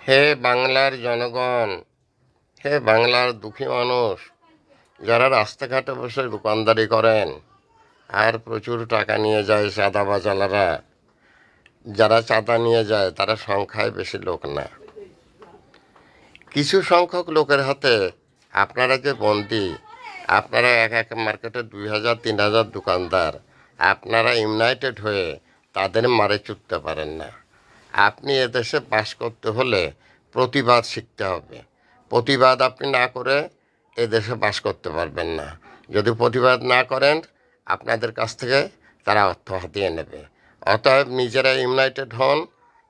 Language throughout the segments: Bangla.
হে বাংলার জনগণ, হে বাংলার দুঃখী মানুষ, যারা রাস্তাঘাটে বসে দোকানদারি করেন আর প্রচুর টাকা নিয়ে যায় চাঁদাবাজালারা, যারা চাঁদা নিয়ে যায় তারা সংখ্যায় বেশি লোক না। কিছু সংখ্যক লোকের হাতে আপনারা যে বন্দী, আপনারা এক এক মার্কেটে 2000-3000 দোকানদার, আপনারা ইউনাইটেড হয়ে তাদের মারে চুটতে পারেন না। আপনি এদেশে বাস করতে হলে প্রতিবাদ শিখতে হবে। প্রতিবাদ আপনি না করে এদেশে বাস করতে পারবেন না। যদি প্রতিবাদ না করেন, আপনাদের কাছ থেকে তারা অর্থ হাতিয়ে নেবে। অতএব নিজেরা ইউনাইটেড হন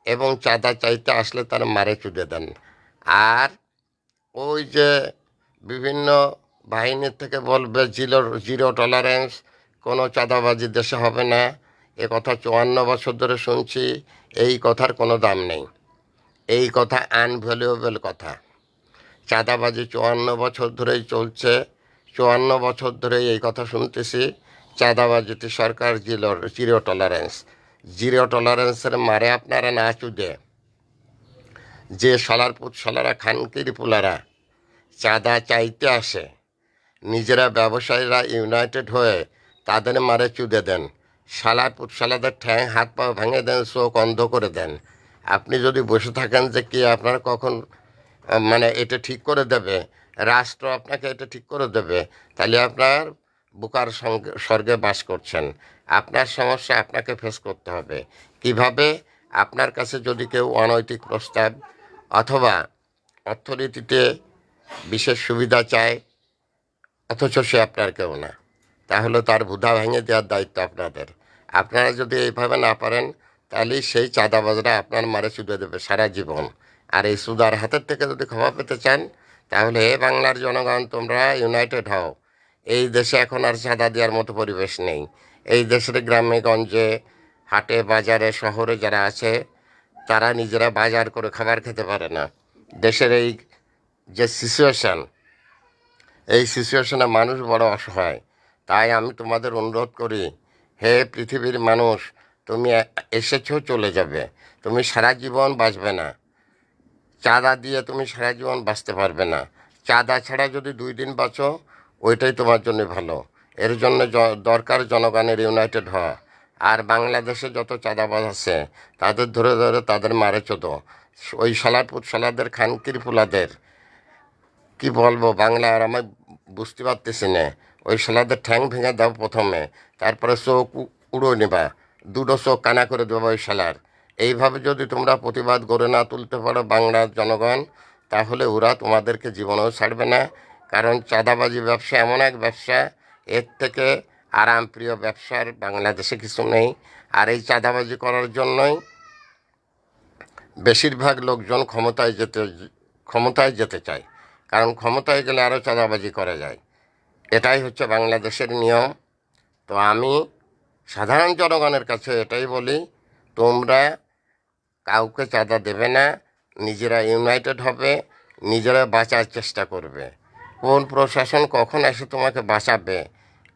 এবং চাঁদা চাইতে আসলে তারা মারে চুদে দেন। আর ওই যে বিভিন্ন বাহিনীর থেকে বলবে জিরো জিরো টলারেন্স, কোনো চাঁদাবাজি দেশে হবে না, এ কথা 54 বছর ধরে শুনছি। এই কথার কোনো দাম নেই, এই কথা আনভ্যালুয়েবল কথা। চাঁদাবাজি 54 বছর ধরেই চলছে, 54 বছর ধরেই এই কথা শুনতেছি। চাঁদাবাজিতে সরকার জিরো টলারেন্স, জিরো টলারেন্সের মারে আপনারা না চুদে যে শালারা খানকির পুলারা চাঁদা চাইতে আসে, নিজেরা ব্যবসায়ীরা ইউনাইটেড হয়ে তাদের মারে চুদে দেন। শালাদের ঠ্যাং হাত পা ভেঙে দেন, চোখ অন্ধ করে দেন। আপনি যদি বসে থাকেন যে কি আপনার কখন এটা ঠিক করে দেবে, রাষ্ট্র আপনাকে এটা ঠিক করে দেবে, তাহলে আপনার বুকার স্বর্গে বাস করছেন। আপনার সমস্যা আপনাকে ফেস করতে হবে। কিভাবে? আপনার কাছে যদি কেউ অনৈতিক প্রস্তাব অথবা অর্থনীতিতে বিশেষ সুবিধা চায়, অথচ সে আপনার কেউ না, তাহলে তার ভুধা ভেঙে দেওয়ার দায়িত্ব আপনাদের। আপনারা যদি এইভাবে না পারেন, তাহলে সেই চাঁদাবাজরা আপনার মারে চুদে দেবে সারা জীবন। আর এই সুদার হাতের থেকে যদি ক্ষমা পেতে চান, তাহলে হে বাংলার জনগণ, তোমরা ইউনাইটেড হও। এই দেশে এখন আর চাঁদা দেওয়ার মতো পরিবেশ নেই। এই দেশের গ্রামে গঞ্জে, হাটে বাজারে শহরে যারা আছে, তারা নিজেরা বাজার করে খাবার খেতে পারে না। দেশের এই যে সিচুয়েশান, এই সিচুয়েশনে মানুষ বড় অসহায়। তাই আমি তোমাদের অনুরোধ করি, হে পৃথিবীর মানুষ, তুমি এসেছো, চলে যাবে, তুমি সারা জীবন বাঁচবে না। চাঁদা দিয়ে তুমি সারা জীবন বাঁচতে পারবে না। চাঁদা ছাড়া যদি 2 দিন বাঁচো, ওইটাই তোমার জন্য ভালো। এর জন্য দরকার জনগণের ইউনাইটেড হওয়া। আর বাংলাদেশে যত চাঁদাবাজ আছে, তাদের ধরে ধরে তাদের মারে চোদো। ওই শালাদের খানকির ফুলাদের কি বলবো বাংলা, আর আমি বুঝতে পারতেছি না। ওই শালাদের ঠ্যাং ভেঙে দাও প্রথমে, তারপরে চোখ উড়ো নেবা, দুটো চোখ কানা করে দেবো ওই শালার। এইভাবে যদি তোমরা প্রতিবাদ গড়ে না তুলতে পারো বাংলার জনগণ, তাহলে ওরা তোমাদেরকে জীবনেও ছাড়বে না। কারণ চাঁদাবাজি ব্যবসা এমন এক ব্যবসা, এর থেকে আরামপ্রিয় ব্যবসার বাংলাদেশে কিছু নেই। আর এই চাঁদাবাজি করার জন্যই বেশিরভাগ লোকজন ক্ষমতায় যেতে চায়। কারণ ক্ষমতায় গেলে আরও চাঁদাবাজি করা যায়। এটাই হচ্ছে বাংলাদেশের নিয়ম। তো আমি সাধারণ জনগণের কাছে এটাই বলি, তোমরা কাউকে চাঁদা দেবে না, নিজেরা ইউনাইটেড হবে, নিজেরা বাঁচার চেষ্টা করবে। কোন প্রশাসন কখন এসে তোমাকে বাঁচাবে,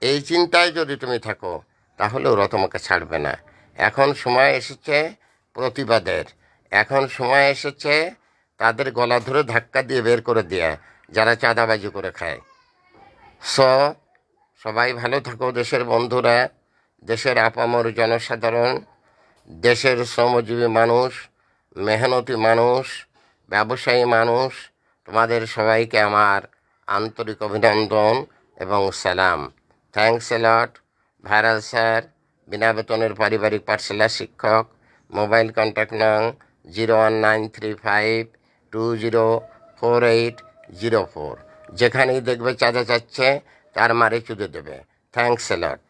এই চিন্তায় যদি তুমি থাকো, তাহলে ওরা তোমাকে ছাড়বে না। এখন সময় এসেছে প্রতিবাদের, এখন সময় এসেছে তাদের গলা ধরে ধাক্কা দিয়ে বের করে দেয়া, যারা চাঁদাবাজি করে খায়। সবাই ভালো থাকো দেশের বন্ধুরা, দেশের আপামর জনসাধারণ, দেশের শ্রমজীবী মানুষ, মেহনতি মানুষ, ব্যবসায়ী মানুষ, তোমাদের সবাইকে আমার আন্তরিক অভিনন্দন এবং সালাম। Thanks a lot. Viral sir, বিনা বেতনের পারিবারিক পাঠশালা শিক্ষক। মোবাইল কন্ট্যাক্ট নং 01935204804। যেখানেই দেখবে চাঁদা চাচ্ছে, তার মারে চুদে দেবে। Thanks a lot.